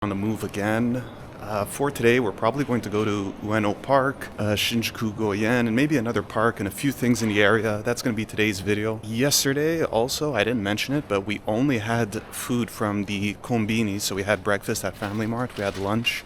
On the move again. For today, we're probably going to go to Ueno Park, Shinjuku Gyoen, and maybe another park and a few things in the area. That's going to be today's video. Yesterday, also, I didn't mention it, but we only had food from the kombini. So we had breakfast at Family Mart, we had lunch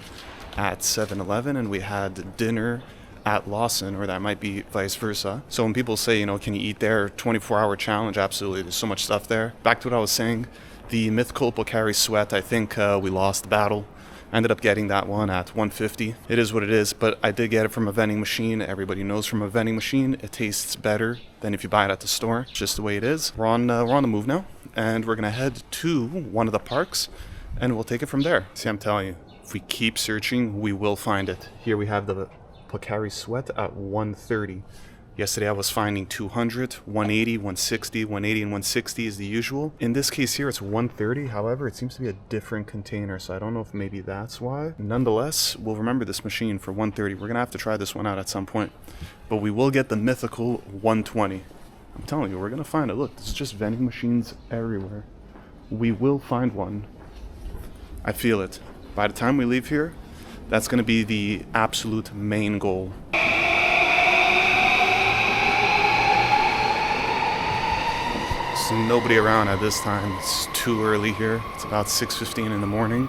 at 7-Eleven, and we had dinner at Lawson, or that might be vice versa. So when people say, can you eat there? 24-hour challenge, absolutely. There's so much stuff there. Back to what I was saying. The mythical Pocari Sweat, I think we lost the battle. I ended up getting that one at 150. It is what it is, but I did get it from a vending machine. Everybody knows from a vending machine, it tastes better than if you buy it at the store. It's just the way it is. We're on the move now, and we're gonna head to one of the parks, and we'll take it from there. See, I'm telling you, if we keep searching, we will find it. Here we have the Pocari Sweat at 130. Yesterday I was finding 200, 180, 160, 180 and 160 is the usual. In this case here it's 130, however it seems to be a different container, so I don't know if maybe that's why. Nonetheless, we'll remember this machine for 130. We're gonna have to try this one out at some point. But we will get the mythical 120. I'm telling you, we're gonna find it. Look, there's just vending machines everywhere. We will find one. I feel it. By the time we leave here, that's gonna be the absolute main goal. Nobody around at this time. It's too early here. It's about 6:15 in the morning,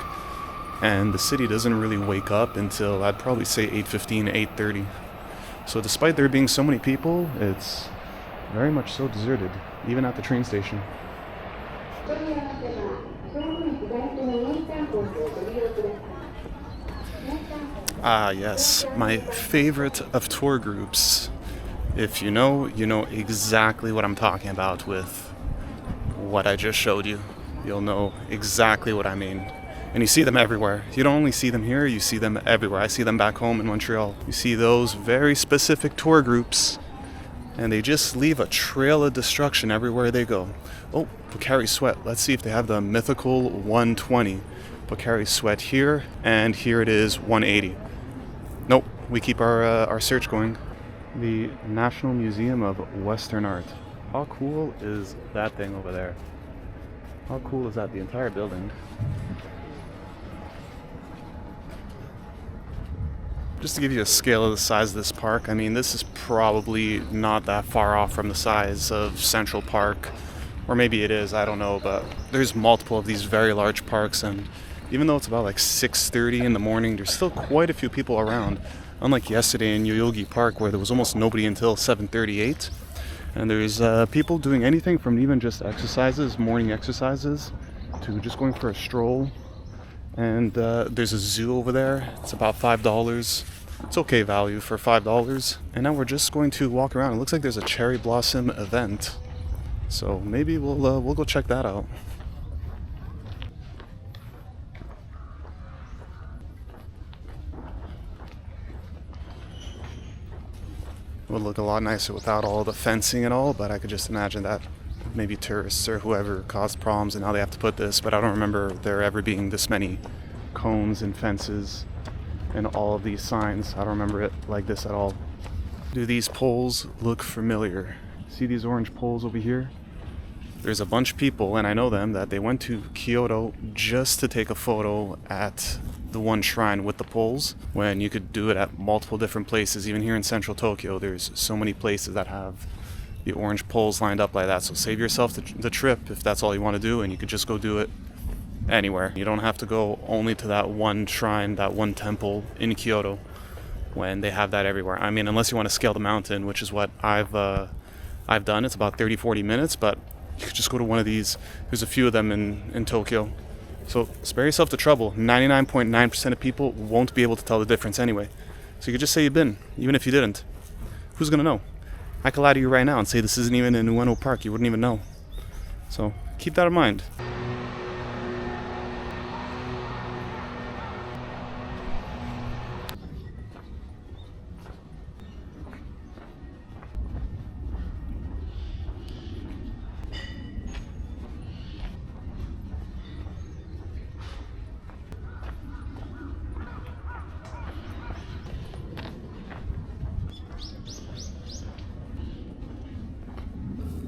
and the city doesn't really wake up until I'd probably say 8:15, 8:30. So despite there being so many people, it's very much so deserted, even at the train station. Ah yes, my favorite of tour groups. If you know exactly what I'm talking about with what I just showed you. You'll know exactly what I mean. And you see them everywhere. You don't only see them here, you see them everywhere. I see them back home in Montreal. You see those very specific tour groups, and they just leave a trail of destruction everywhere they go. Oh, Pocari Sweat. Let's see if they have the mythical 120. Pocari Sweat here, and here it is 180. Nope, we keep our search going. The National Museum of Western Art. How cool is that thing over there? How cool is that, the entire building? Just to give you a scale of the size of this park, I mean, this is probably not that far off from the size of Central Park. Or maybe it is, I don't know, but there's multiple of these very large parks, and even though it's about like 6:30 in the morning, there's still quite a few people around. Unlike yesterday in Yoyogi Park, where there was almost nobody until 7:38. And there's people doing anything from even just exercises, morning exercises, to just going for a stroll. And there's a zoo over there. It's about $5. It's okay value for $5. And now we're just going to walk around. It looks like there's a cherry blossom event. So maybe we'll go check that out. Would look a lot nicer without all the fencing and all, but I could just imagine that maybe tourists or whoever caused problems and now they have to put this, but I don't remember there ever being this many cones and fences and all of these signs. I don't remember it like this at all. Do these poles look familiar? See these orange poles over here? There's a bunch of people, and I know them, that they went to Kyoto just to take a photo at the one shrine with the poles, when you could do it at multiple different places. Even here in central Tokyo, there's so many places that have the orange poles lined up like that. So save yourself the trip if that's all you want to do, and you could just go do it anywhere. You don't have to go only to that one shrine, that one temple in Kyoto, when they have that everywhere. I mean, unless you want to scale the mountain, which is what I've done. It's about 30-40 minutes, but you could just go to one of these. There's a few of them in Tokyo. So spare yourself the trouble. 99.9% of people won't be able to tell the difference anyway. So you could just say you've been, even if you didn't. Who's going to know? I could lie to you right now and say this isn't even in Ueno Park. You wouldn't even know. So keep that in mind.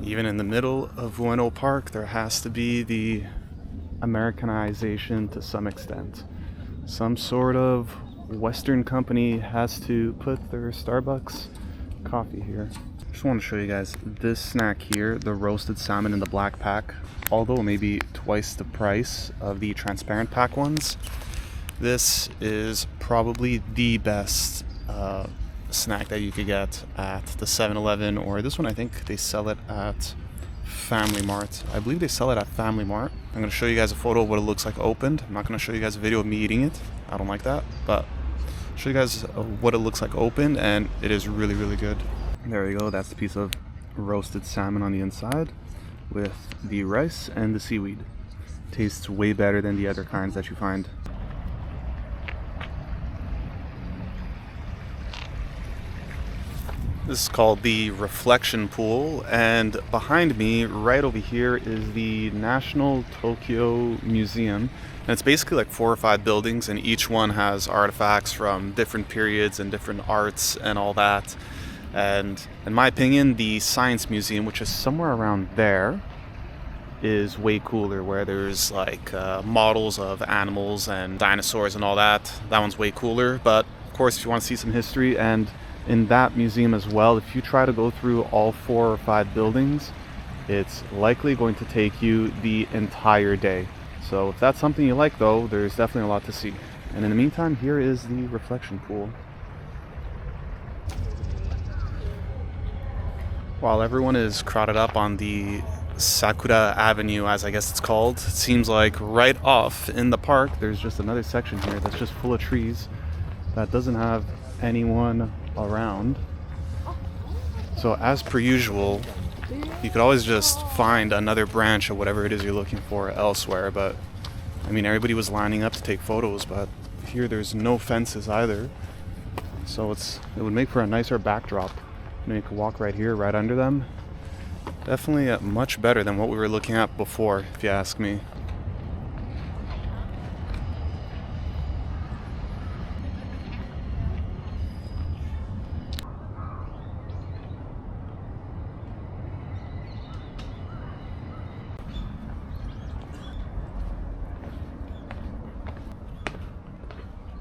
Even in the middle of Ueno Park, there has to be the Americanization to some extent. Some sort of Western company has to put their Starbucks coffee here. Just want to show you guys this snack here, the roasted salmon in the black pack. Although maybe twice the price of the transparent pack ones, this is probably the best snack that you could get at the 7-Eleven, or this one I think they sell it at Family Mart. I believe they sell it at Family Mart. I'm going to show you guys a photo of what it looks like opened. I'm not going to show you guys a video of me eating it. I don't like that, but I'll show you guys what it looks like opened, and it is really, really good. There you go. That's the piece of roasted salmon on the inside with the rice and the seaweed. Tastes way better than the other kinds that you find. This is called the Reflection Pool, and behind me, right over here, is the National Tokyo Museum. And it's basically like 4 or 5 buildings, and each one has artifacts from different periods and different arts and all that. And in my opinion, the Science Museum, which is somewhere around there, is way cooler, where there's like models of animals and dinosaurs and all that. That one's way cooler. But of course, if you want to see some history, and in that museum as well, if you try to go through all 4 or 5 buildings, it's likely going to take you the entire day. So if that's something you like though, there's definitely a lot to see. And in the meantime, here is the reflection pool. While everyone is crowded up on the Sakura Avenue, as I guess it's called, it seems like right off in the park, there's just another section here that's just full of trees that doesn't have anyone around. So as per usual, you could always just find another branch of whatever it is you're looking for elsewhere, but I mean, everybody was lining up to take photos, but here there's no fences either, so it would make for a nicer backdrop. You know, you could walk right here, right under them. Definitely much better than what we were looking at before, if you ask me.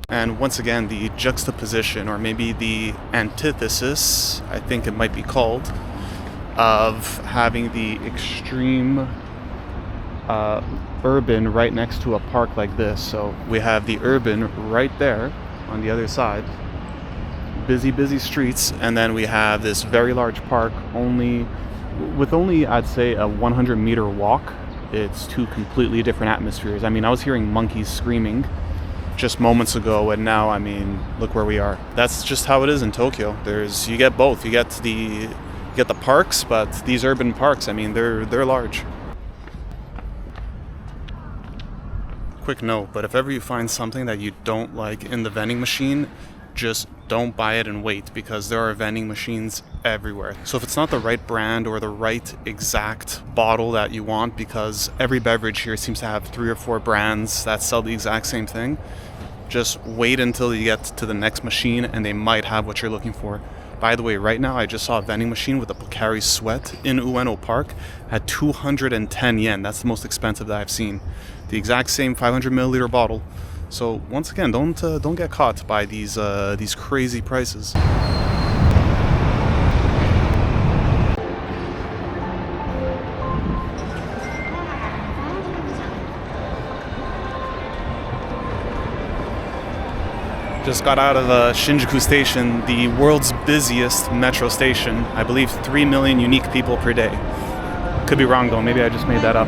And once again, the juxtaposition, or maybe the antithesis, I think it might be called, of having the extreme urban right next to a park like this. So we have the urban right there on the other side, busy streets, and then we have this very large park with only I'd say a 100-meter walk. It's 2 completely different atmospheres. I mean, I was hearing monkeys screaming just moments ago, and now, I mean, look where we are. That's just how it is in Tokyo. You get both. You get the parks, but these urban parks, I mean, they're large. Quick note, but if ever you find something that you don't like in the vending machine, just don't buy it and wait, because there are vending machines everywhere. So if it's not the right brand or the right exact bottle that you want, because every beverage here seems to have 3 or 4 brands that sell the exact same thing, just wait until you get to the next machine and they might have what you're looking for. By the way, right now I just saw a vending machine with a Pocari Sweat in Ueno Park at 210 yen. That's the most expensive that I've seen. The exact same 500 milliliter bottle. So once again, don't get caught by these crazy prices. Just got out of Shinjuku station, the world's busiest metro station. I believe 3 million unique people per day. Could be wrong though, maybe I just made that up.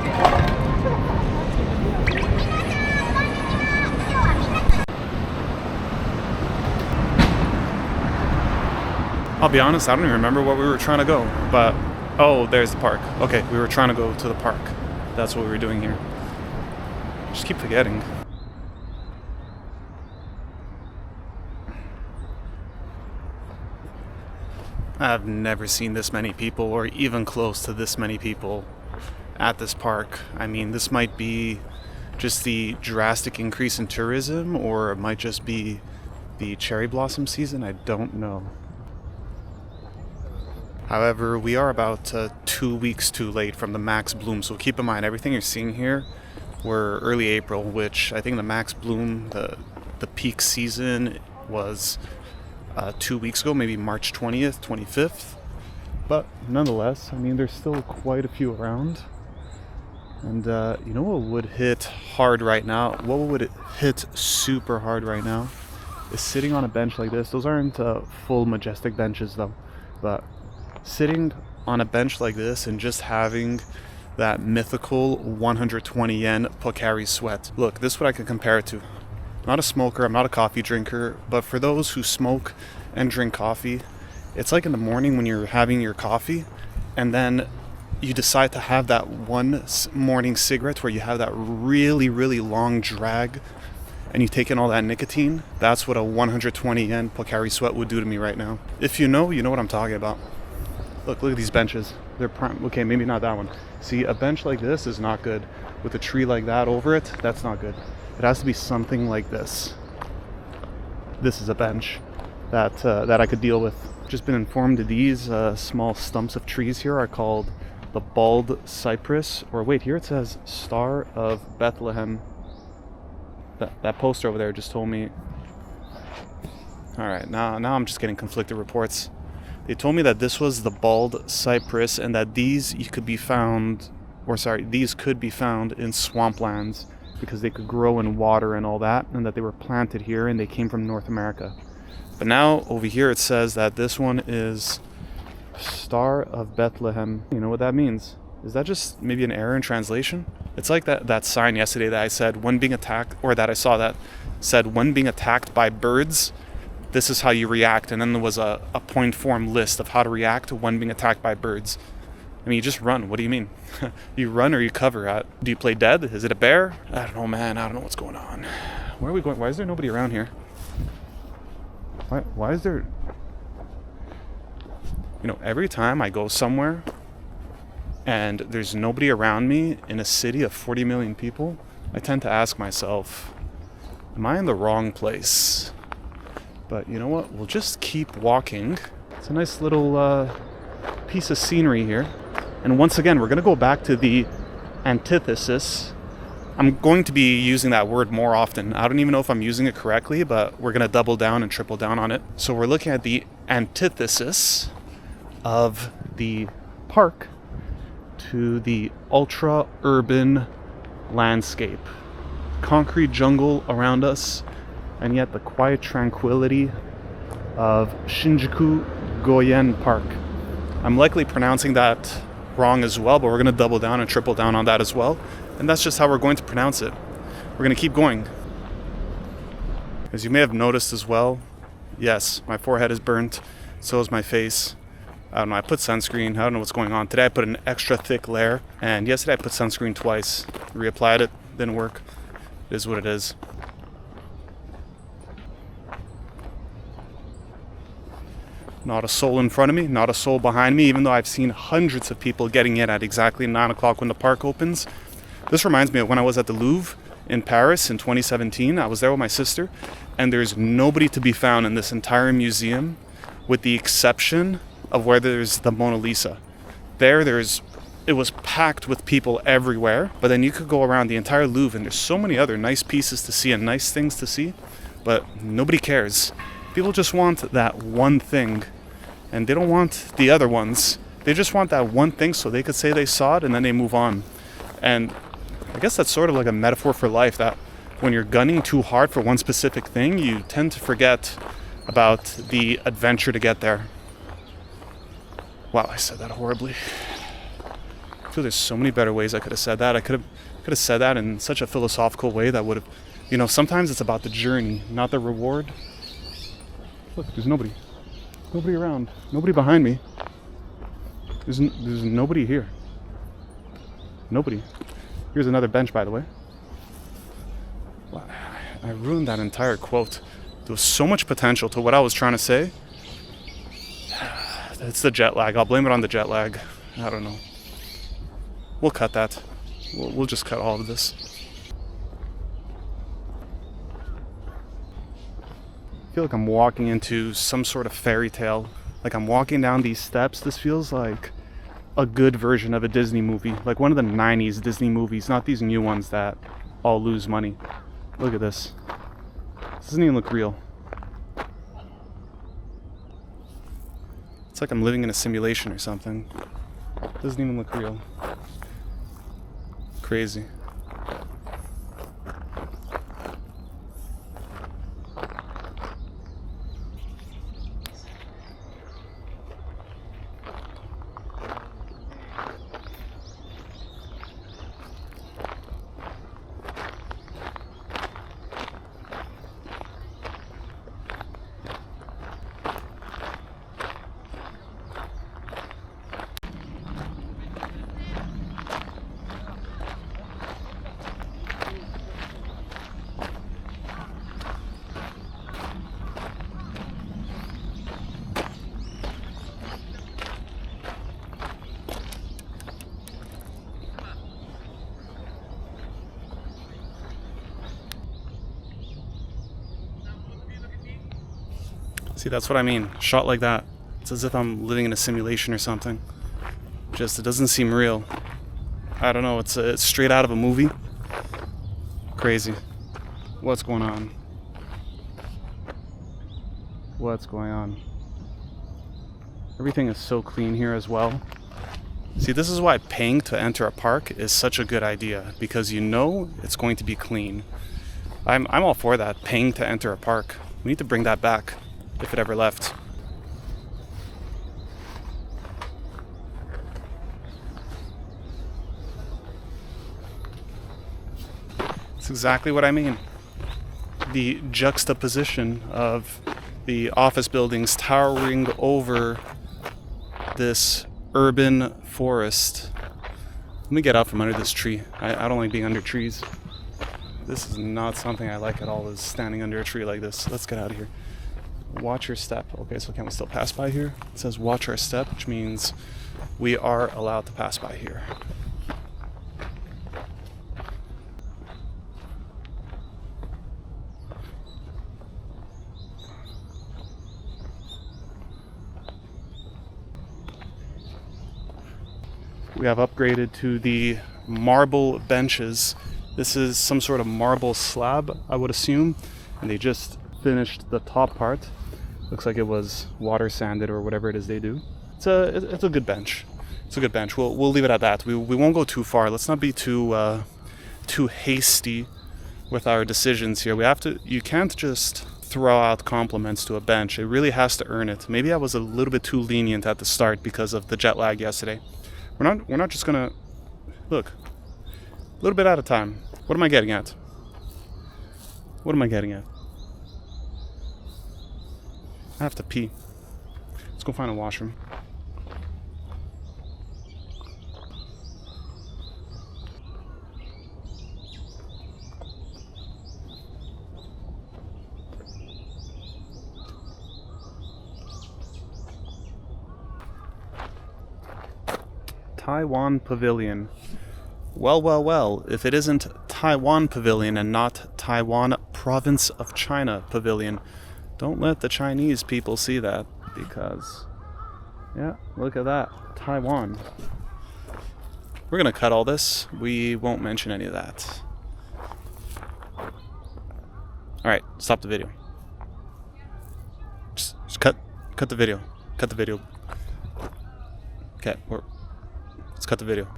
I'll be honest, I don't even remember what we were trying to go, but oh, there's the park. Okay, we were trying to go to the park. That's what we were doing here. Just keep forgetting. I've never seen this many people, or even close to this many people at this park. I mean, this might be just the drastic increase in tourism, or it might just be the cherry blossom season. I don't know. However, we are about 2 weeks too late from the max bloom, so keep in mind everything you're seeing here, were early April, which I think the max bloom, the peak season was 2 weeks ago, maybe March 20th, 25th. But nonetheless, I mean, there's still quite a few around. And you know what would hit hard right now? What would hit super hard right now is sitting on a bench like this. Those aren't full majestic benches though, but sitting on a bench like this and just having that mythical 120 yen Pocari Sweat. Look, this is what I can compare it to. I'm not a smoker, I'm not a coffee drinker, but for those who smoke and drink coffee, it's like in the morning when you're having your coffee and then you decide to have that one morning cigarette where you have that really, really long drag and you take in all that nicotine. That's what a 120 yen Pocari Sweat would do to me right now. If you know what I'm talking about. Look at these benches. They're prime. Okay, maybe not that one. See, a bench like this is not good. With a tree like that over it, that's not good. It has to be something like this. This is a bench that I could deal with. Just been informed that these small stumps of trees here are called the bald cypress, or wait, here it says Star of Bethlehem. That poster over there just told me. All right, now I'm just getting conflicted reports. They told me that this was the bald cypress and that these could be found in swamplands because they could grow in water and all that, and that they were planted here and they came from North America. But now over here it says that this one is Star of Bethlehem. You know what that means? Is that just maybe an error in translation? It's like that sign yesterday that I said when being attacked, or that I saw that said when being attacked by birds, this is how you react. And then there was a point form list of how to react when being attacked by birds. I mean, you just run. What do you mean? You run or you cover? Do you play dead? Is it a bear? I don't know, man. I don't know what's going on. Where are we going? Why is there nobody around here? Why is there... You know, every time I go somewhere and there's nobody around me in a city of 40 million people, I tend to ask myself, am I in the wrong place? But you know what? We'll just keep walking. It's a nice little piece of scenery here. And once again, we're going to go back to the antithesis. I'm going to be using that word more often. I don't even know if I'm using it correctly, but we're going to double down and triple down on it. So we're looking at the antithesis of the park to the ultra-urban landscape. Concrete jungle around us, and yet the quiet tranquility of Shinjuku Gyoen Park. I'm likely pronouncing that wrong as well, but we're going to double down and triple down on that as well. And that's just how we're going to pronounce it. We're going to keep going. As you may have noticed as well, yes, my forehead is burnt, so is my face. I don't know, I put sunscreen, I don't know what's going on. Today I put an extra thick layer, and yesterday I put sunscreen twice. Reapplied it, didn't work. It is what it is. Not a soul in front of me, not a soul behind me, even though I've seen hundreds of people getting in at exactly 9 o'clock when the park opens. This reminds me of when I was at the Louvre in Paris in 2017. I was there with my sister, and there's nobody to be found in this entire museum with the exception of where there's the Mona Lisa. It was packed with people everywhere, but then you could go around the entire Louvre and there's so many other nice pieces to see and nice things to see, but nobody cares. People just want that one thing, and they don't want the other ones. They just want that one thing so they could say they saw it and then they move on. And I guess that's sort of like a metaphor for life, that when you're gunning too hard for one specific thing, you tend to forget about the adventure to get there. Wow, I said that horribly. I feel there's so many better ways I could have said that. I could have said that in such a philosophical way that would have, sometimes it's about the journey, not the reward. Look, there's nobody. Nobody around. Nobody behind me. There's nobody here. Nobody. Here's another bench, by the way. Wow, I ruined that entire quote. There was so much potential to what I was trying to say. It's the jet lag. I'll blame it on the jet lag. I don't know. We'll cut that. We'll just cut all of this. I feel like I'm walking into some sort of fairy tale. Like I'm walking down these steps. This feels like a good version of a Disney movie, like one of the 90s Disney movies, not these new ones that all lose money. Look at this. This doesn't even look real. It's like I'm living in a simulation or something. Doesn't even look real. Crazy. See, that's what I mean. Shot like that. It's as if I'm living in a simulation or something. Just, it doesn't seem real. I don't know, it's straight out of a movie. Crazy. What's going on? What's going on? Everything is so clean here as well. See, this is why paying to enter a park is such a good idea, because you know it's going to be clean. I'm all for that, paying to enter a park. We need to bring that back, if it ever left. That's exactly what I mean. The juxtaposition of the office buildings towering over this urban forest. Let me get out from under this tree. I don't like being under trees. This is not something I like at all, is standing under a tree like this. Let's get out of here. Watch your step. Okay, so can we still pass by here? It says watch our step, which means we are allowed to pass by here. We have upgraded to the marble benches. This is some sort of marble slab, I would assume, and they just finished the top part. Looks like it was water sanded or whatever it is they do. It's a good bench. It's a good bench. We'll leave it at that. We won't go too far. Let's not be too hasty with our decisions here. You can't just throw out compliments to a bench. It really has to earn it. Maybe I was a little bit too lenient at the start because of the jet lag yesterday. We're not just gonna look a little bit at a time. What am I getting at? What am I getting at? I have to pee. Let's go find a washroom. Taiwan Pavilion. Well, if it isn't Taiwan Pavilion and not Taiwan Province of China Pavilion, don't let the Chinese people see that, because, yeah, look at that, Taiwan. We're gonna cut all this. We won't mention any of that. Alright, stop the video. Just cut the video. Cut the video. Okay, let's cut the video.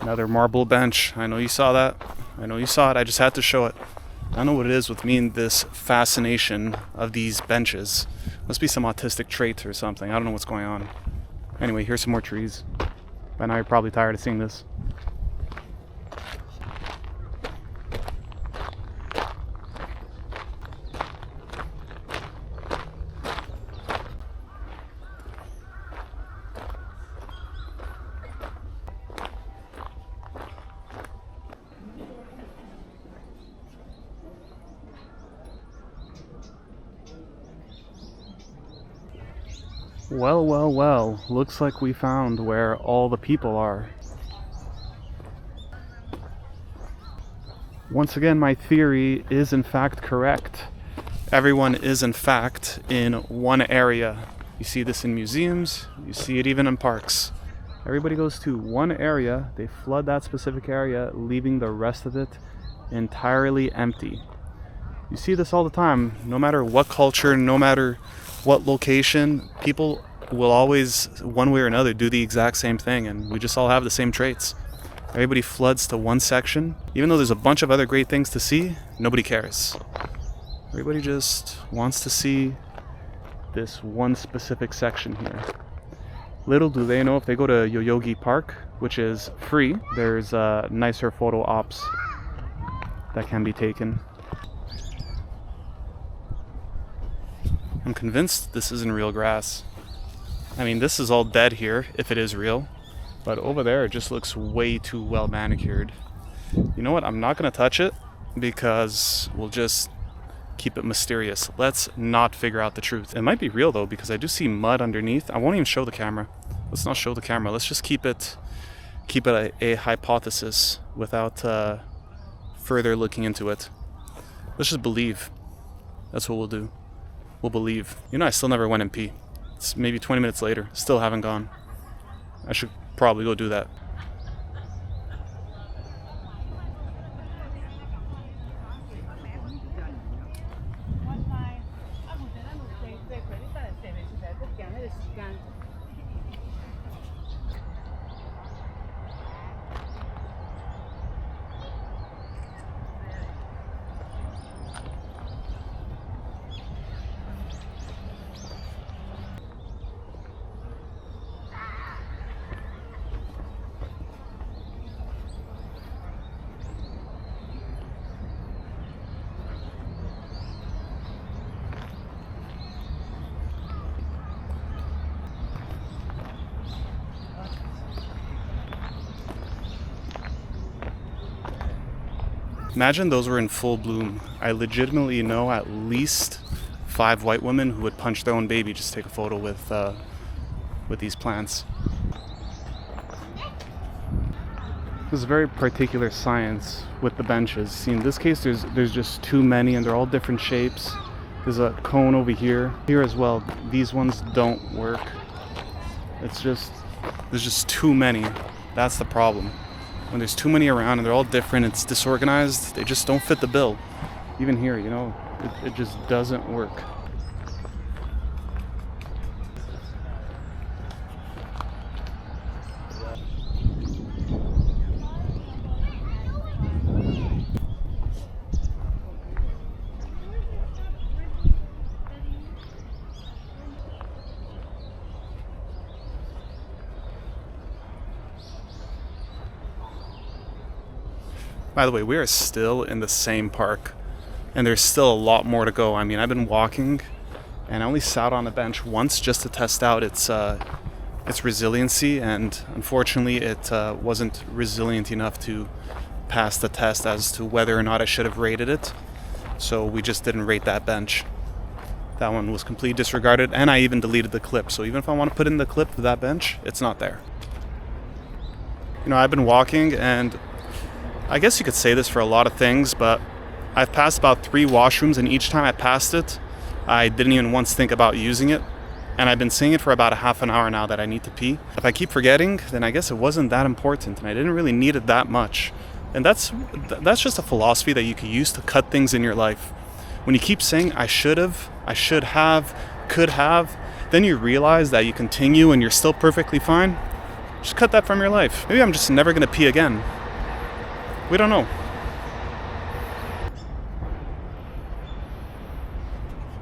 Another marble bench. I know you saw that. I know you saw it. I just had to show it. I don't know what it is with me and this fascination of these benches. Must be some autistic trait or something. I don't know what's going on. Anyway, here's some more trees. By now you're probably tired of seeing this. Well, looks like we found where all the people are. Once again, my theory is in fact correct. Everyone is in fact in one area. You see this in museums, you see it even in parks. Everybody goes to one area, they flood that specific area, leaving the rest of it entirely empty. You see this all the time. No matter what culture, no matter what location, people will always, one way or another, do the exact same thing, and we just all have the same traits. Everybody floods to one section. Even though there's a bunch of other great things to see, nobody cares. Everybody just wants to see this one specific section here. Little do they know, if they go to Yoyogi Park, which is free, there's nicer photo ops that can be taken. I'm convinced this isn't real grass. I mean, this is all dead here, if it is real. But over there, it just looks way too well manicured. You know what? I'm not going to touch it because we'll just keep it mysterious. Let's not figure out the truth. It might be real though, because I do see mud underneath. I won't even show the camera. Let's not show the camera. Let's just keep it a hypothesis without further looking into it. Let's just believe. That's what we'll do. We'll believe. You know, I still never went and pee. It's maybe 20 minutes later. Still haven't gone. I should probably go do that. Imagine those were in full bloom. I legitimately know at least 5 white women who would punch their own baby just to take a photo with these plants. There's a very particular science with the benches. See, in this case, there's just too many, and they're all different shapes. There's a cone over here. Here as well, these ones don't work. There's just too many. That's the problem. When there's too many around and they're all different, it's disorganized, they just don't fit the bill. Even here, you know, it just doesn't work. By the way, we are still in the same park, and there's still a lot more to go. I mean, I've been walking, and I only sat on a bench once just to test out its resiliency, and unfortunately, it wasn't resilient enough to pass the test as to whether or not I should have rated it. So we just didn't rate that bench. That one was completely disregarded, and I even deleted the clip. So even if I want to put in the clip of that bench, it's not there. You know, I've been walking, and I guess you could say this for a lot of things, but I've passed about 3 washrooms, and each time I passed it, I didn't even once think about using it. And I've been saying it for about a half an hour now that I need to pee. If I keep forgetting, then I guess it wasn't that important, and I didn't really need it that much. And that's just a philosophy that you can use to cut things in your life. When you keep saying, I should have, could have, then you realize that you continue and you're still perfectly fine. Just cut that from your life. Maybe I'm just never gonna pee again. We don't know.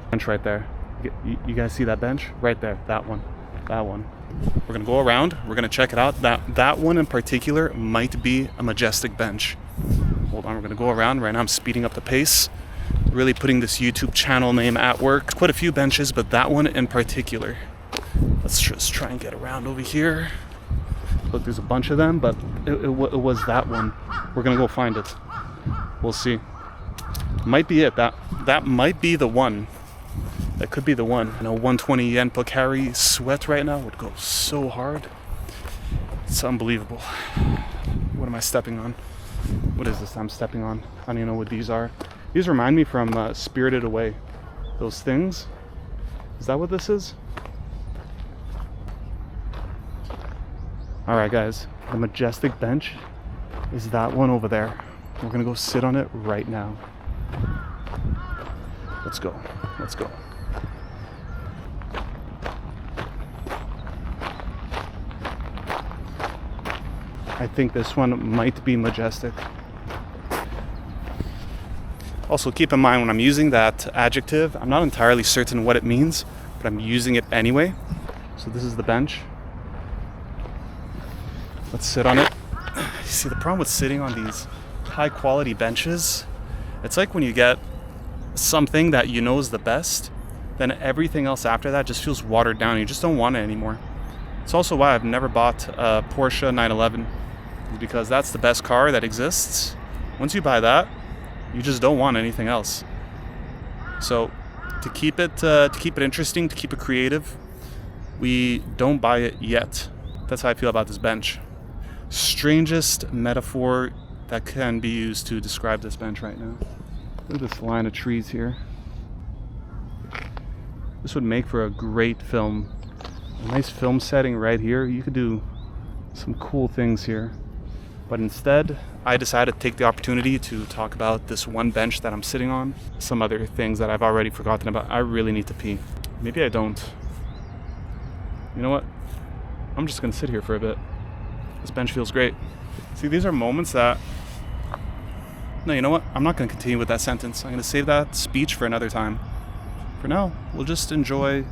Bench right there. You guys see that bench? Right there. That one. We're gonna go around. We're gonna check it out. That one in particular might be a majestic bench. Hold on. We're gonna go around. Right now I'm speeding up the pace. Really putting this YouTube channel name at work. Quite a few benches, but that one in particular. Let's just try and get around over here. Look, there's a bunch of them, but it was that one. We're gonna go find it. We'll see. Might be it. That might be the one. That could be the one. You know, 120 yen per carry sweat right now would go so hard. It's unbelievable. What am I stepping on? What is this I'm stepping on? I don't even know what these are. These remind me from Spirited Away. Those things. Is that what this is? Alright guys, the majestic bench is that one over there. We're gonna go sit on it right now. Let's go. Let's go. I think this one might be majestic. Also, keep in mind when I'm using that adjective, I'm not entirely certain what it means, but I'm using it anyway. So this is the bench. Let's sit on it. See, the problem with sitting on these high quality benches, it's like when you get something that you know is the best, then everything else after that just feels watered down. You just don't want it anymore. It's also why I've never bought a Porsche 911, because that's the best car that exists. Once you buy that, you just don't want anything else. So to keep it interesting, to keep it creative, we don't buy it yet. That's how I feel about this bench. Strangest metaphor that can be used to describe this bench right now. Look at this line of trees here. This would make for a great film. A nice film setting right here. You could do some cool things here. But instead, I decided to take the opportunity to talk about this one bench that I'm sitting on. Some other things that I've already forgotten about. I really need to pee. Maybe I don't. You know what? I'm just gonna sit here for a bit. This bench feels great. See, these are moments that... No, you know what? I'm not gonna continue with that sentence. I'm gonna save that speech for another time. For now, we'll just enjoy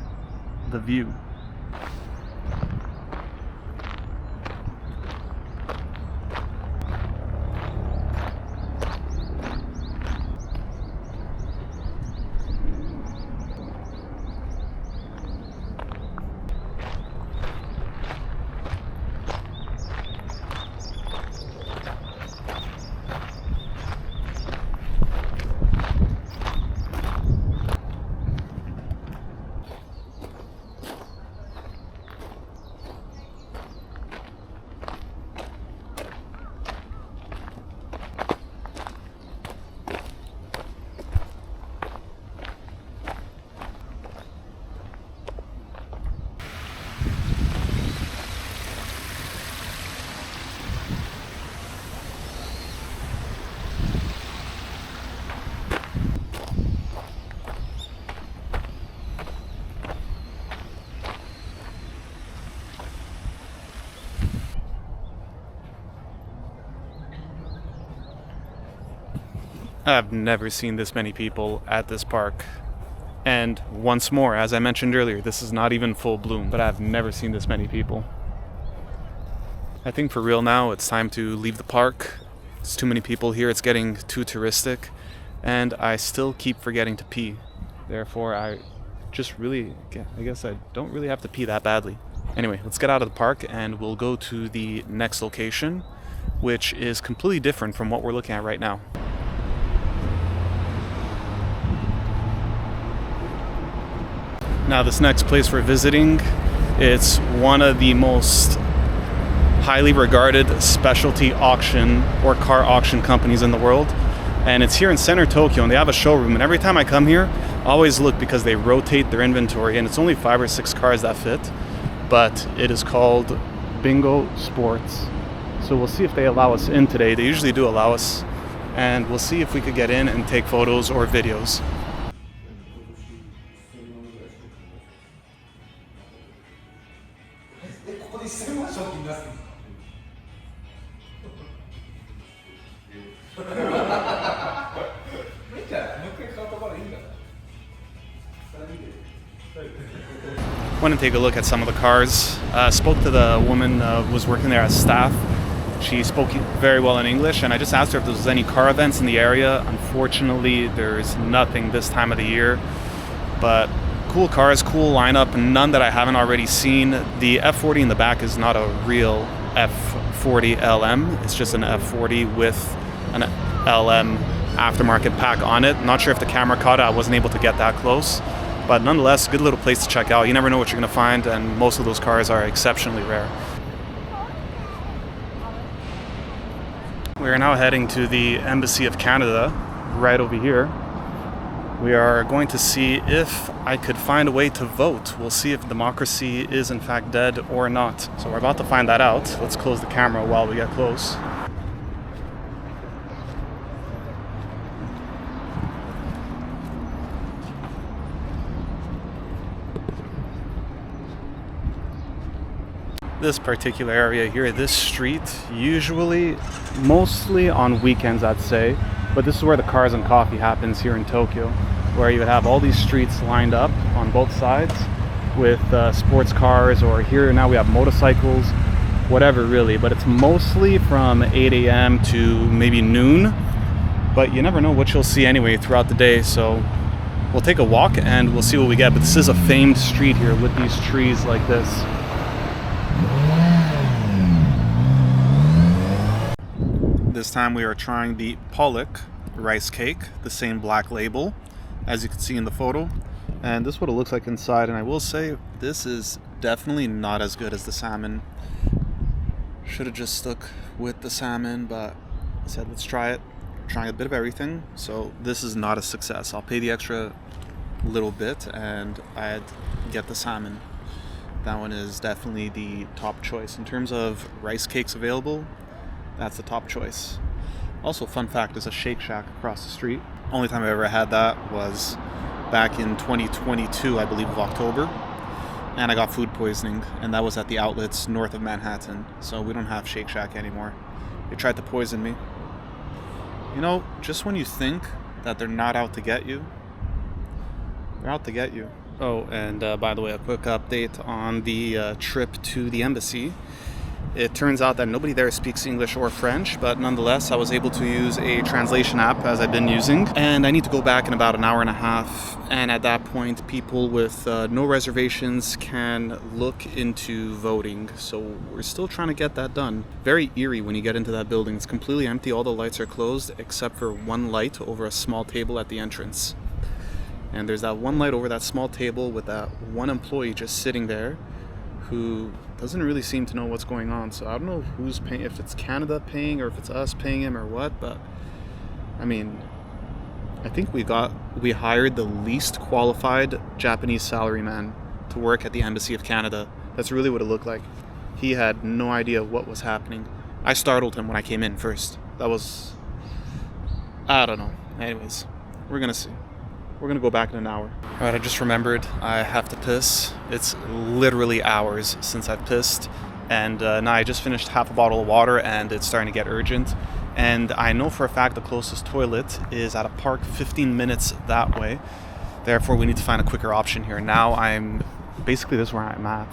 the view. I've never seen this many people at this park. And once more, as I mentioned earlier, this is not even full bloom, but I've never seen this many people. I think for real now, it's time to leave the park. It's too many people here, it's getting too touristic, and I still keep forgetting to pee. Therefore, I guess I don't really have to pee that badly. Anyway, let's get out of the park and we'll go to the next location, which is completely different from what we're looking at right now. Now this next place we're visiting, it's one of the most highly regarded specialty auction or car auction companies in the world. And it's here in center Tokyo, and they have a showroom. And every time I come here, I always look because they rotate their inventory, and it's only 5 or 6 cars that fit. But it is called Bingo Sports. So we'll see if they allow us in today. They usually do allow us. And we'll see if we could get in and take photos or videos. Went and take a look at some of the cars. Spoke to the woman who was working there as staff. She spoke very well in English, and I just asked her if there was any car events in the area. Unfortunately, there's nothing this time of the year, but cool cars, cool lineup, none that I haven't already seen. The F40 in the back is not a real F40 LM. It's just an F40 with an LM aftermarket pack on it. Not sure if the camera caught it. I wasn't able to get that close. But nonetheless, good little place to check out. You never know what you're going to find, and most of those cars are exceptionally rare. We are now heading to the Embassy of Canada, right over here. We are going to see if I could find a way to vote. We'll see if democracy is in fact dead or not. So we're about to find that out. Let's close the camera while we get close. This particular area here, this street, usually, mostly on weekends I'd say, but this is where the cars and coffee happens here in Tokyo, where you would have all these streets lined up on both sides with sports cars, or here now we have motorcycles, whatever really, but it's mostly from 8 a.m. to maybe noon, but you never know what you'll see anyway throughout the day, so we'll take a walk and we'll see what we get. But this is a famed street here with these trees like this. This time we are trying the Pollock rice cake, the same black label as you can see in the photo, and this is what it looks like inside. And I will say this is definitely not as good as the salmon. Should have just stuck with the salmon, but I said let's try it. I'm trying a bit of everything, so this is not a success. I'll pay the extra little bit and I'd get the salmon. That one is definitely the top choice in terms of rice cakes available. That's the top choice. Also, fun fact, there's a Shake Shack across the street. Only time I ever had that was back in 2022, I believe, of October. And I got food poisoning, and that was at the outlets north of Manhattan. So we don't have Shake Shack anymore. They tried to poison me. You know, just when you think that they're not out to get you, they're out to get you. Oh, and by the way, a quick update on the trip to the embassy. It turns out that nobody there speaks English or French, but nonetheless, I was able to use a translation app as I've been using. And I need to go back in about an hour and a half. And at that point, people with no reservations can look into voting. So we're still trying to get that done. Very eerie when you get into that building. It's completely empty. All the lights are closed except for one light over a small table at the entrance. And there's that one light over that small table with that one employee just sitting there who doesn't really seem to know what's going on. So I don't know who's paying, if it's Canada paying or if it's us paying him or what, but I mean, I think we hired the least qualified Japanese salaryman to work at the Embassy of Canada. That's really what it looked like. He had no idea what was happening. I startled him when I came in first. That was, I don't know. Anyways, we're gonna see. We're gonna go back in an hour. Alright, I just remembered I have to piss. It's literally hours since I've pissed. And now I just finished half a bottle of water and it's starting to get urgent. And I know for a fact the closest toilet is at a park 15 minutes that way. Therefore, we need to find a quicker option here. Now basically this is where I'm at.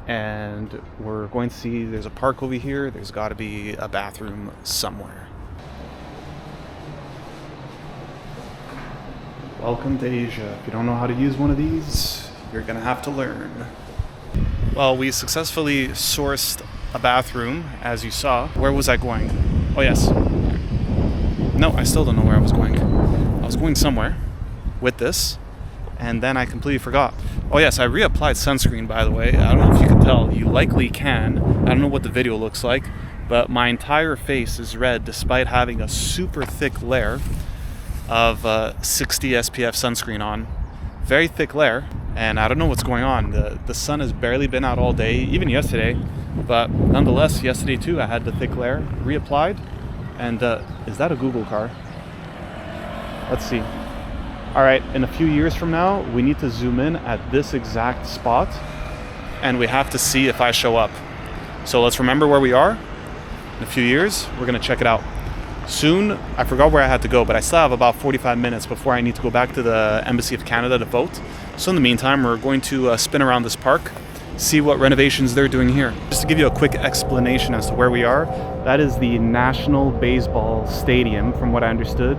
And we're going to see, there's a park over here. There's gotta be a bathroom somewhere. Welcome to Asia. If you don't know how to use one of these, you're gonna have to learn. Well, we successfully sourced a bathroom, as you saw. Where was I going? Oh yes. No, I still don't know where I was going. I was going somewhere with this, and then I completely forgot. Oh yes, I reapplied sunscreen, by the way. I don't know if you can tell. You likely can. I don't know what the video looks like, but my entire face is red despite having a super thick layer of 60 SPF sunscreen on. Very thick layer, and I don't know what's going on. The sun has barely been out all day, even yesterday, but nonetheless, yesterday too, I had the thick layer reapplied. And is that a Google car? Let's see. All right, in a few years from now, we need to zoom in at this exact spot, and we have to see if I show up. So let's remember where we are. In a few years, we're gonna check it out. Soon, I forgot where I had to go, but I still have about 45 minutes before I need to go back to the Embassy of Canada to vote. So in the meantime, we're going to spin around this park, see what renovations they're doing here. Just to give you a quick explanation as to where we are, that is the National Baseball Stadium, from what I understood.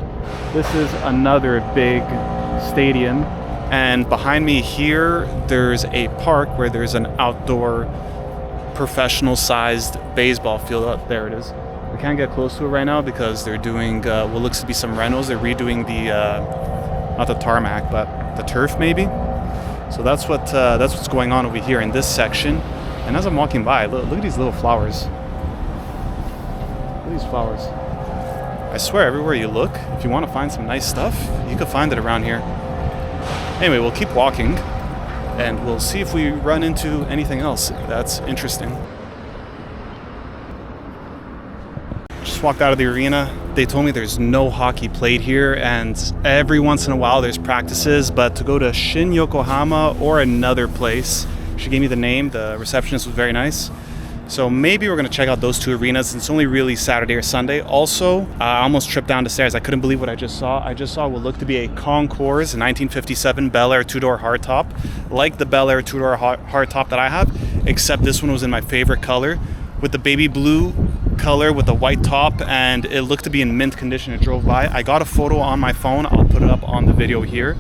This is another big stadium, and behind me here, there's a park where there's an outdoor professional-sized baseball field. Oh, there it is. We can't get close to it right now because they're doing what looks to be some renos. They're redoing the, not the tarmac, but the turf maybe. So that's what's going on over here in this section. And as I'm walking by, look at these little flowers. at these flowers. I swear, everywhere you look, if you want to find some nice stuff, you could find it around here. Anyway, we'll keep walking, and we'll see if we run into anything else that's interesting. Just walked out of the arena. They told me there's no hockey played here, and every once in a while there's practices, but to go to Shin Yokohama or another place, she gave me the name, the receptionist was very nice. So maybe we're going to check out those two arenas. It's only really Saturday or Sunday. Also, I almost tripped down the stairs. I couldn't believe what I just saw. I just saw what looked to be a Concours 1957 Bel Air two-door hardtop, like the Bel Air two-door hardtop that I have, except this one was in my favorite color, with the baby blue color with the white top, and it looked to be in mint condition. It drove by. I got a photo on my phone. I'll put it up on the video here,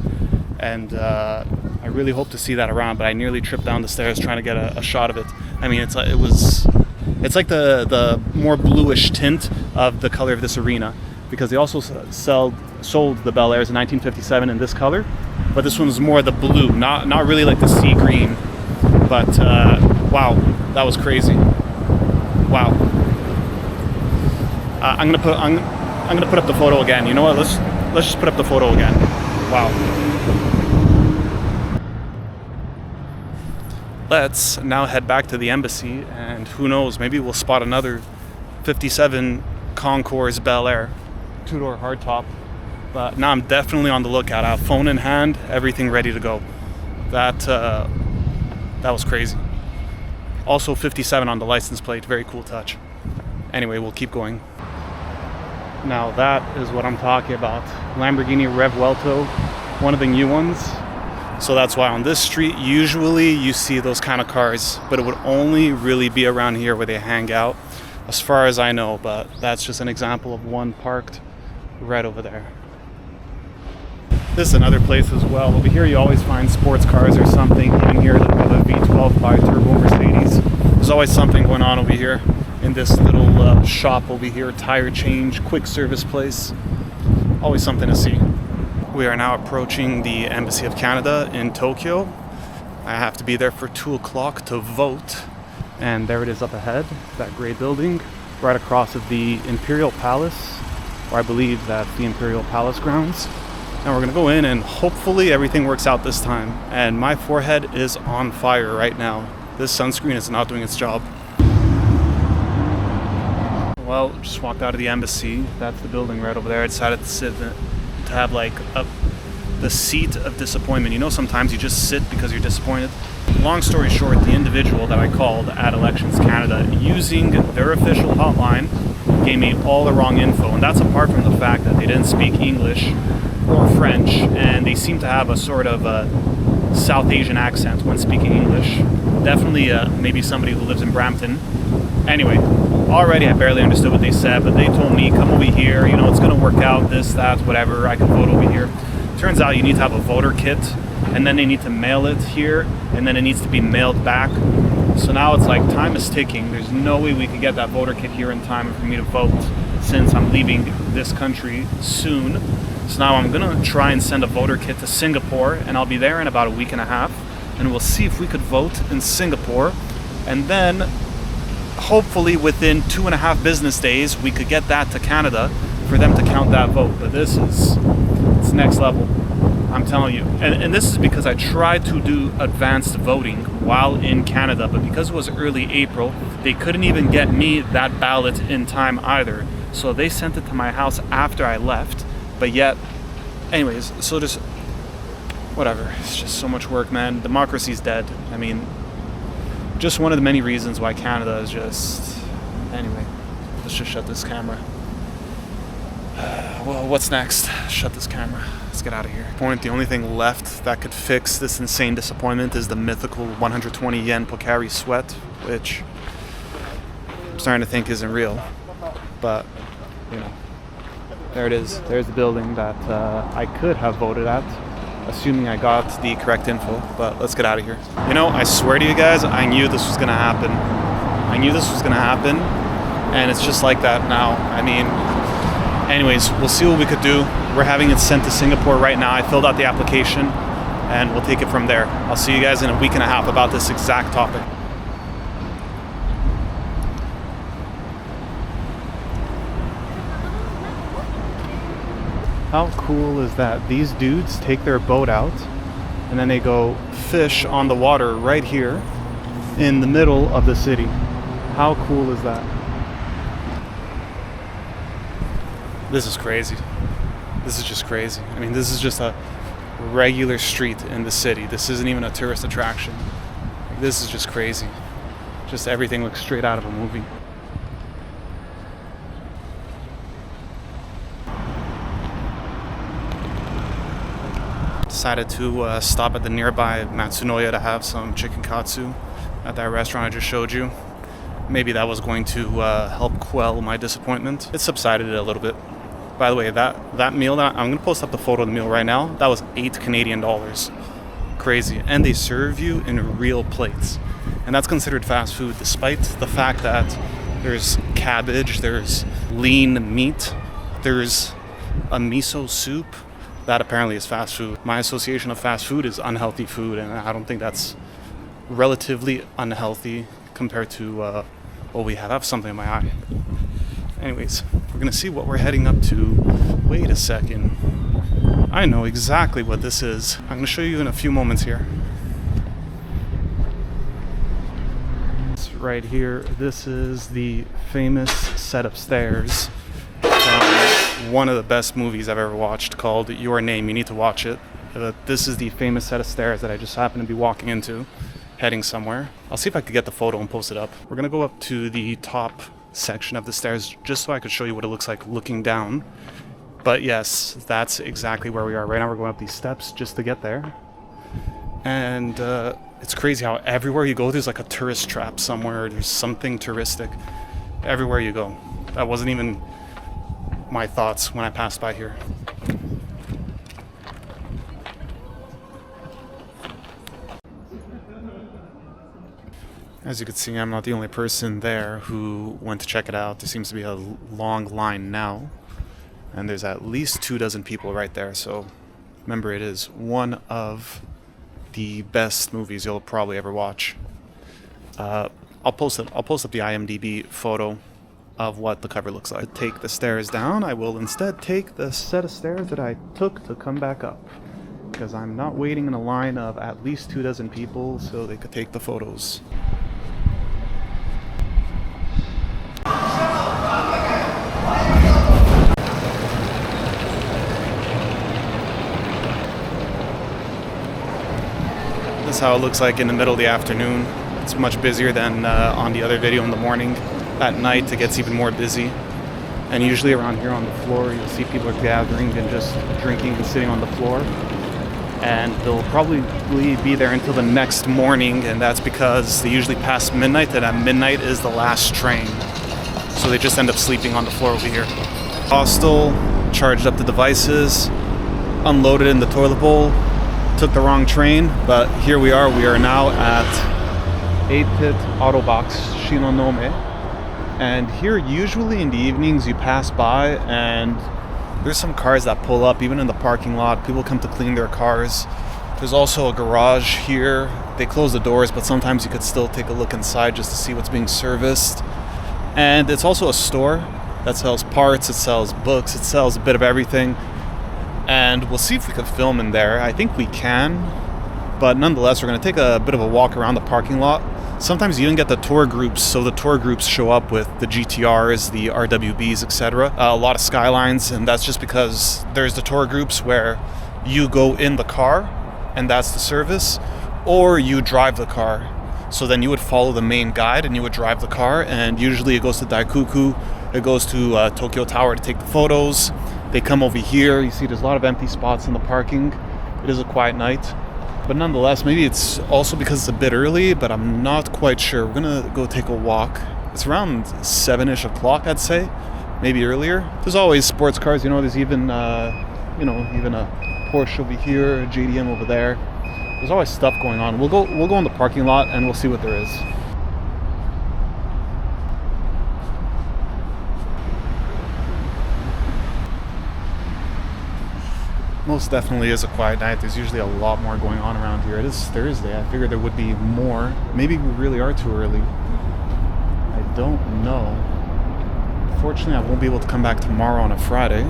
and I really hope to see that around, but I nearly tripped down the stairs trying to get a shot of it. I mean, it's like the more bluish tint of the color of this arena, because they also sold the Bel Airs in 1957 in this color, but this one's more the blue, not really like the sea green. But wow, that was crazy. Wow. I'm gonna put up the photo again. You know what? Let's just put up the photo again. Wow. Let's now head back to the embassy, and who knows, maybe we'll spot another 57 Concours Bel Air two-door hardtop. But now I'm definitely on the lookout. I have phone in hand, everything ready to go. That was crazy. Also 57 on the license plate, very cool touch. Anyway, we'll keep going. Now that is what I'm talking about. Lamborghini Revuelto, one of the new ones. So that's why on this street, usually you see those kind of cars, but it would only really be around here where they hang out, as far as I know, but that's just an example of one parked right over there. This is another place as well. Over here you always find sports cars or something. Even here, we have a V12 bi-turbo Mercedes. There's always something going on over here in this little shop over here, tire change, quick service place. Always something to see. We are now approaching the Embassy of Canada in Tokyo. I have to be there for 2 o'clock to vote. And there it is up ahead, that gray building, right across of the Imperial Palace, or I believe that's the Imperial Palace grounds. And we're gonna go in and hopefully everything works out this time. And my forehead is on fire right now. This sunscreen is not doing its job. Well, just walked out of the embassy. That's the building right over there. I decided to sit to have like the seat of disappointment. You know, sometimes you just sit because you're disappointed. Long story short, the individual that I called at Elections Canada, using their official hotline, gave me all the wrong info, and that's apart from the fact that they didn't speak English or French, and they seem to have a sort of a South Asian accent when speaking English. Definitely maybe somebody who lives in Brampton. Anyway, already I barely understood what they said, but they told me, come over here, you know, it's going to work out, this, that, whatever, I can vote over here. Turns out you need to have a voter kit, and then they need to mail it here, and then it needs to be mailed back. So now it's like time is ticking. There's no way we could get that voter kit here in time for me to vote, since I'm leaving this country soon. So now I'm going to try and send a voter kit to Singapore, and I'll be there in about a week and a half, and we'll see if we could vote in Singapore, and then hopefully within 2.5 business days we could get that to Canada for them to count that vote. But it's next level, I'm telling you. And this is because I tried to do advanced voting while in Canada, but because it was early April, they couldn't even get me that ballot in time either. So they sent it to my house after I left. But yet, anyways, so just whatever. It's just so much work, man. Democracy's dead. I mean, just one of the many reasons why Canada is just... Anyway, let's just shut this camera. Well, what's next? Shut this camera. Let's get out of here. The only thing left that could fix this insane disappointment is the mythical 120 yen Pocari Sweat, which I'm starting to think isn't real. But, you know, there it is. There's the building that I could have voted at, assuming I got the correct info. But let's get out of here. You know, I swear to you guys, I knew this was gonna happen. And it's just like that now. I mean, anyways, we'll see what we could do. We're having it sent to Singapore right now. I filled out the application, and we'll take it from there. I'll see you guys in a week and a half about this exact topic. How cool is that? These dudes take their boat out and then they go fish on the water right here in the middle of the city. How cool is that? This is crazy. This is just crazy. I mean, this is just a regular street in the city. This isn't even a tourist attraction. This is just crazy. Just everything looks straight out of a movie. Decided to stop at the nearby Matsunoya to have some chicken katsu at that restaurant I just showed you. Maybe that was going to help quell my disappointment. It subsided a little bit. By the way, that meal, I'm going to post up the photo of the meal right now. That was $8 Canadian. Crazy. And they serve you in real plates. And that's considered fast food, despite the fact that there's cabbage, there's lean meat, there's a miso soup. That apparently is fast food. My association of fast food is unhealthy food, and I don't think that's relatively unhealthy compared to what we have. I have something in my eye. Anyways, we're gonna see what we're heading up to. Wait a second. I know exactly what this is. I'm gonna show you in a few moments here. It's right here. This is the famous set of stairs from one of the best movies I've ever watched called Your Name. You need to watch it. This is the famous set of stairs that I just happened to be walking into, heading somewhere. I'll see if I could get the photo and post it up. We're gonna go up to the top section of the stairs just so I could show you what it looks like looking down. But yes, that's exactly where we are. Right now we're going up these steps just to get there. And it's crazy how everywhere you go there's like a tourist trap somewhere. There's something touristic everywhere you go. That wasn't even my thoughts when I passed by here. As you can see, I'm not the only person there who went to check it out. There seems to be a long line now, and there's at least 24 people right there. So remember, it is one of the best movies you'll probably ever watch. I'll post up the IMDb photo of what the cover looks like. To take the stairs down, I will instead take the set of stairs that I took to come back up, because I'm not waiting in a line of at least 24 people so they could take the photos. This is how it looks like in the middle of the afternoon. It's much busier than on the other video in the morning. At night it gets even more busy. And usually around here on the floor you'll see people are gathering and just drinking and sitting on the floor. And they'll probably be there until the next morning, and that's because they usually pass midnight, and at midnight is the last train. So they just end up sleeping on the floor over here. Hostel, charged up the devices, unloaded in the toilet bowl, took the wrong train, but here we are. We are now at 8-Pit Autobox Shinonome. And here, usually in the evenings, you pass by and there's some cars that pull up, even in the parking lot. People come to clean their cars. There's also a garage here. They close the doors, but sometimes you could still take a look inside just to see what's being serviced. And it's also a store that sells parts, it sells books, it sells a bit of everything. And we'll see if we can film in there. I think we can, but nonetheless, we're going to take a bit of a walk around the parking lot. Sometimes you even get the tour groups, so the tour groups show up with the GTRs, the RWBs, etc. A lot of Skylines, and that's just because there's the tour groups where you go in the car, and that's the service, or you drive the car. So then you would follow the main guide, and you would drive the car, and usually it goes to Daikuku, it goes to Tokyo Tower to take the photos. They come over here, you see there's a lot of empty spots in the parking. It is a quiet night. But nonetheless, maybe it's also because it's a bit early, but I'm not quite sure. We're gonna go take a walk. It's around 7-ish o'clock, I'd say, maybe earlier. There's always sports cars, there's even, even a Porsche over here, a JDM over there. There's always stuff going on. We'll go in the parking lot and we'll see what there is. Most definitely is a quiet night. There's usually a lot more going on around here. It is Thursday. I figured there would be more. Maybe we really are too early. I don't know. Fortunately, I won't be able to come back tomorrow on a Friday.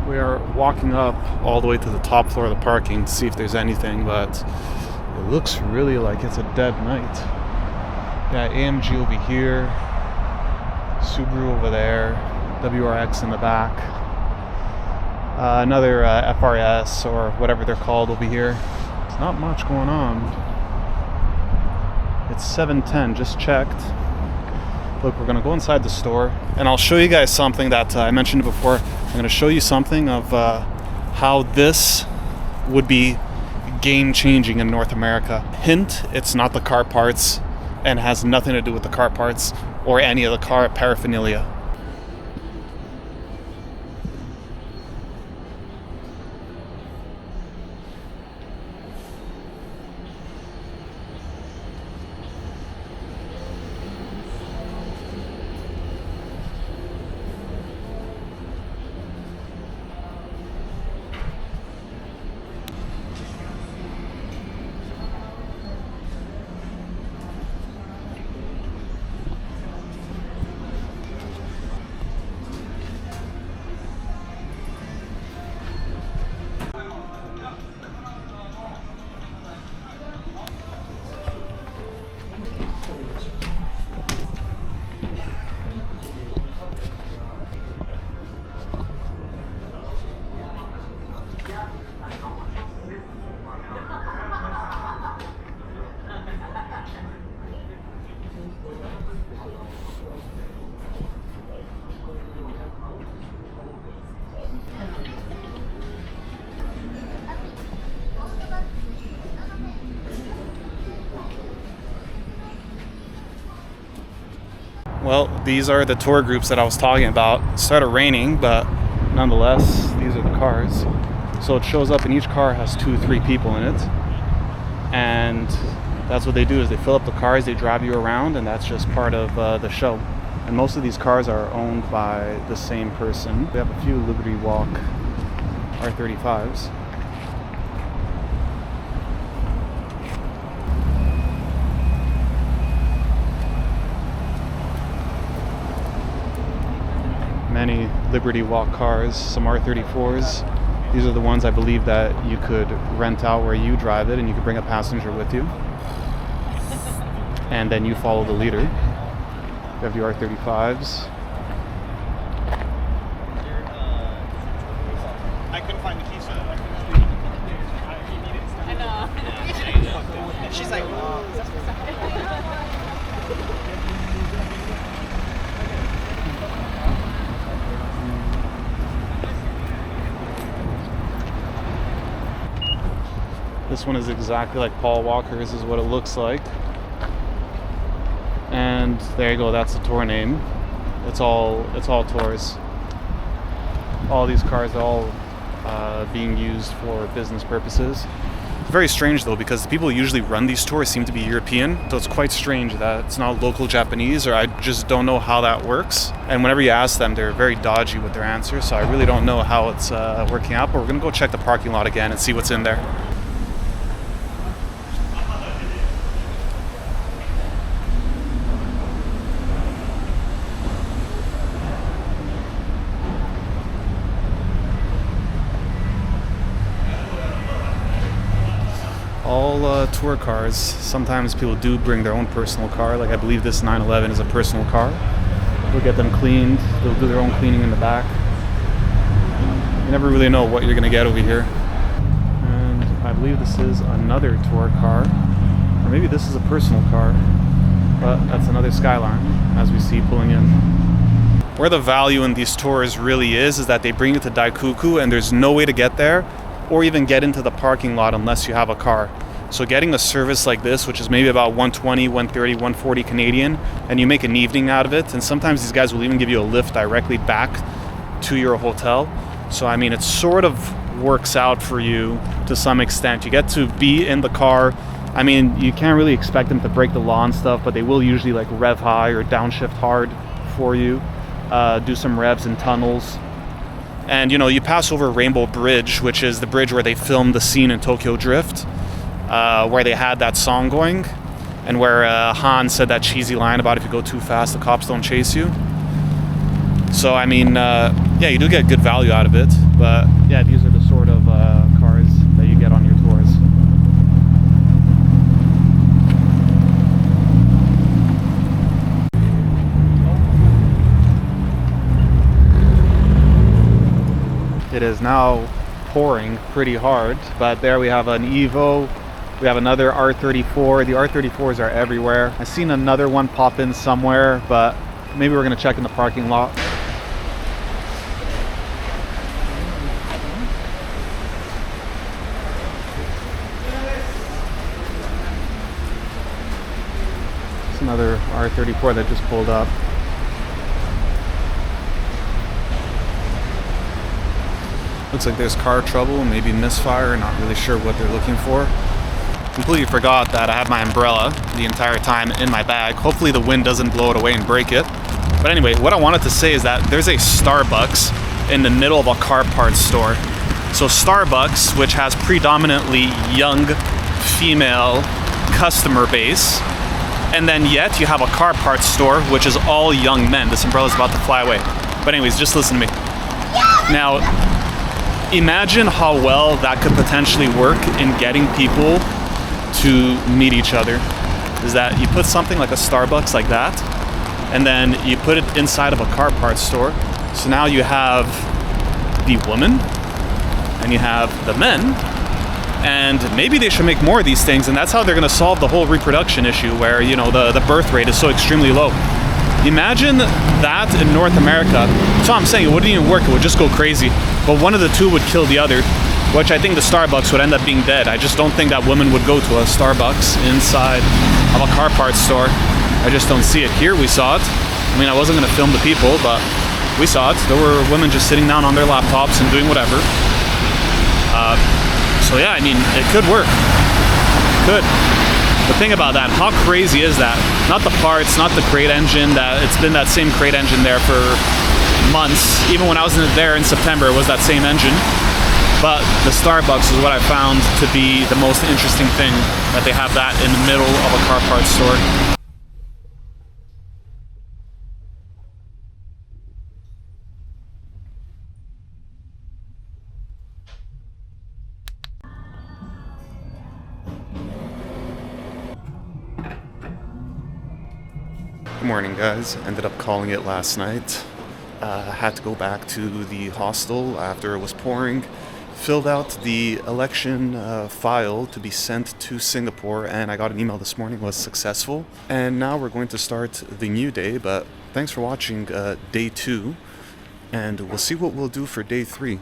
We are walking up all the way to the top floor of the parking to see if there's anything, but it looks really like it's a dead night. Yeah, AMG over here, Subaru over there, WRX in the back, another FRS or whatever they're called over here. There's not much going on. It's 7:10, just checked. Look, we're gonna go inside the store and I'll show you guys something that I mentioned before. I'm gonna show you something of how this would be game-changing in North America. Hint, it's not the car parts and has nothing to do with the car parts or any of the car paraphernalia. Well, these are the tour groups that I was talking about. It started raining, but nonetheless, these are the cars. So it shows up and each car has 2-3 people in it. And that's what they do, is they fill up the cars, they drive you around, and that's just part of the show. And most of these cars are owned by the same person. We have a few Liberty Walk R35s. Many Liberty Walk cars, some R34s. These are the ones I believe that you could rent out where you drive it and you could bring a passenger with you. And then you follow the leader. You have the R35s. I couldn't find the key, so I know. She's like, This one is exactly like Paul Walker's, is what it looks like. And there you go, that's the tour name. It's all tours. All these cars are all being used for business purposes. It's very strange though, because the people who usually run these tours seem to be European, so it's quite strange that it's not local Japanese, or I just don't know how that works. And whenever you ask them, they're very dodgy with their answers, so I really don't know how it's working out, but we're gonna go check the parking lot again and see what's in there. All tour cars, sometimes people do bring their own personal car, like I believe this 911 is a personal car. We'll get them cleaned, they'll do their own cleaning in the back. You never really know what you're going to get over here. And I believe this is another tour car, or maybe this is a personal car, but that's another Skyline, as we see pulling in. Where the value in these tours really is that they bring you to Daikuku and there's no way to get there or even get into the parking lot unless you have a car. So getting a service like this, which is maybe about 120, 130, 140 Canadian, and you make an evening out of it, and sometimes these guys will even give you a lift directly back to your hotel. So I mean, it sort of works out for you to some extent. You get to be in the car. I mean, you can't really expect them to break the law and stuff, but they will usually like rev high or downshift hard for you, do some revs in tunnels. And you know, you pass over Rainbow Bridge, which is the bridge where they filmed the scene in Tokyo Drift, where they had that song going, and where Han said that cheesy line about if you go too fast, the cops don't chase you. So I mean, yeah, you do get good value out of it. But yeah, these are the sort of cars that you get on your tours. It is now pouring pretty hard, but there we have an Evo. We have another R34. The R34s are everywhere. I've seen another one pop in somewhere, but maybe we're gonna check in the parking lot. It's another R34 that just pulled up. Looks like there's car trouble, maybe misfire, not really sure what they're looking for. Completely forgot that I have my umbrella the entire time in my bag. Hopefully the wind doesn't blow it away and break it. But anyway, what I wanted to say is that there's a Starbucks in the middle of a car parts store. So Starbucks, which has predominantly young female customer base, and then yet you have a car parts store which is all young men. This umbrella's about to fly away. But anyways, just listen to me. Now, imagine how well that could potentially work in getting people to meet each other. Is that you put something like a Starbucks like that, and then you put it inside of a car parts store. So now you have the woman and you have the men, and maybe they should make more of these things, and that's how they're going to solve the whole reproduction issue where, you know, the birth rate is so extremely low. Imagine that in North America. So I'm saying it wouldn't even work, it would just go crazy. But one of the two would kill the other, which I think the Starbucks would end up being dead. I just don't think that women would go to a Starbucks inside of a car parts store. I just don't see it. Here we saw it. I mean, I wasn't going to film the people, but we saw it. There were women just sitting down on their laptops and doing whatever. So yeah, I mean, it could work. It could. But think about that. How crazy is that? Not the parts, not the crate engine. That it's been that same crate engine there for months. Even when I was there in September, it was that same engine. But the Starbucks is what I found to be the most interesting thing, that they have that in the middle of a car parts store. Good morning, guys. Ended up calling it last night. Had to go back to the hostel after it was pouring. Filled out the election file to be sent to Singapore, and I got an email this morning, was successful. And now we're going to start the new day, but thanks for watching day 2, and we'll see what we'll do for day 3.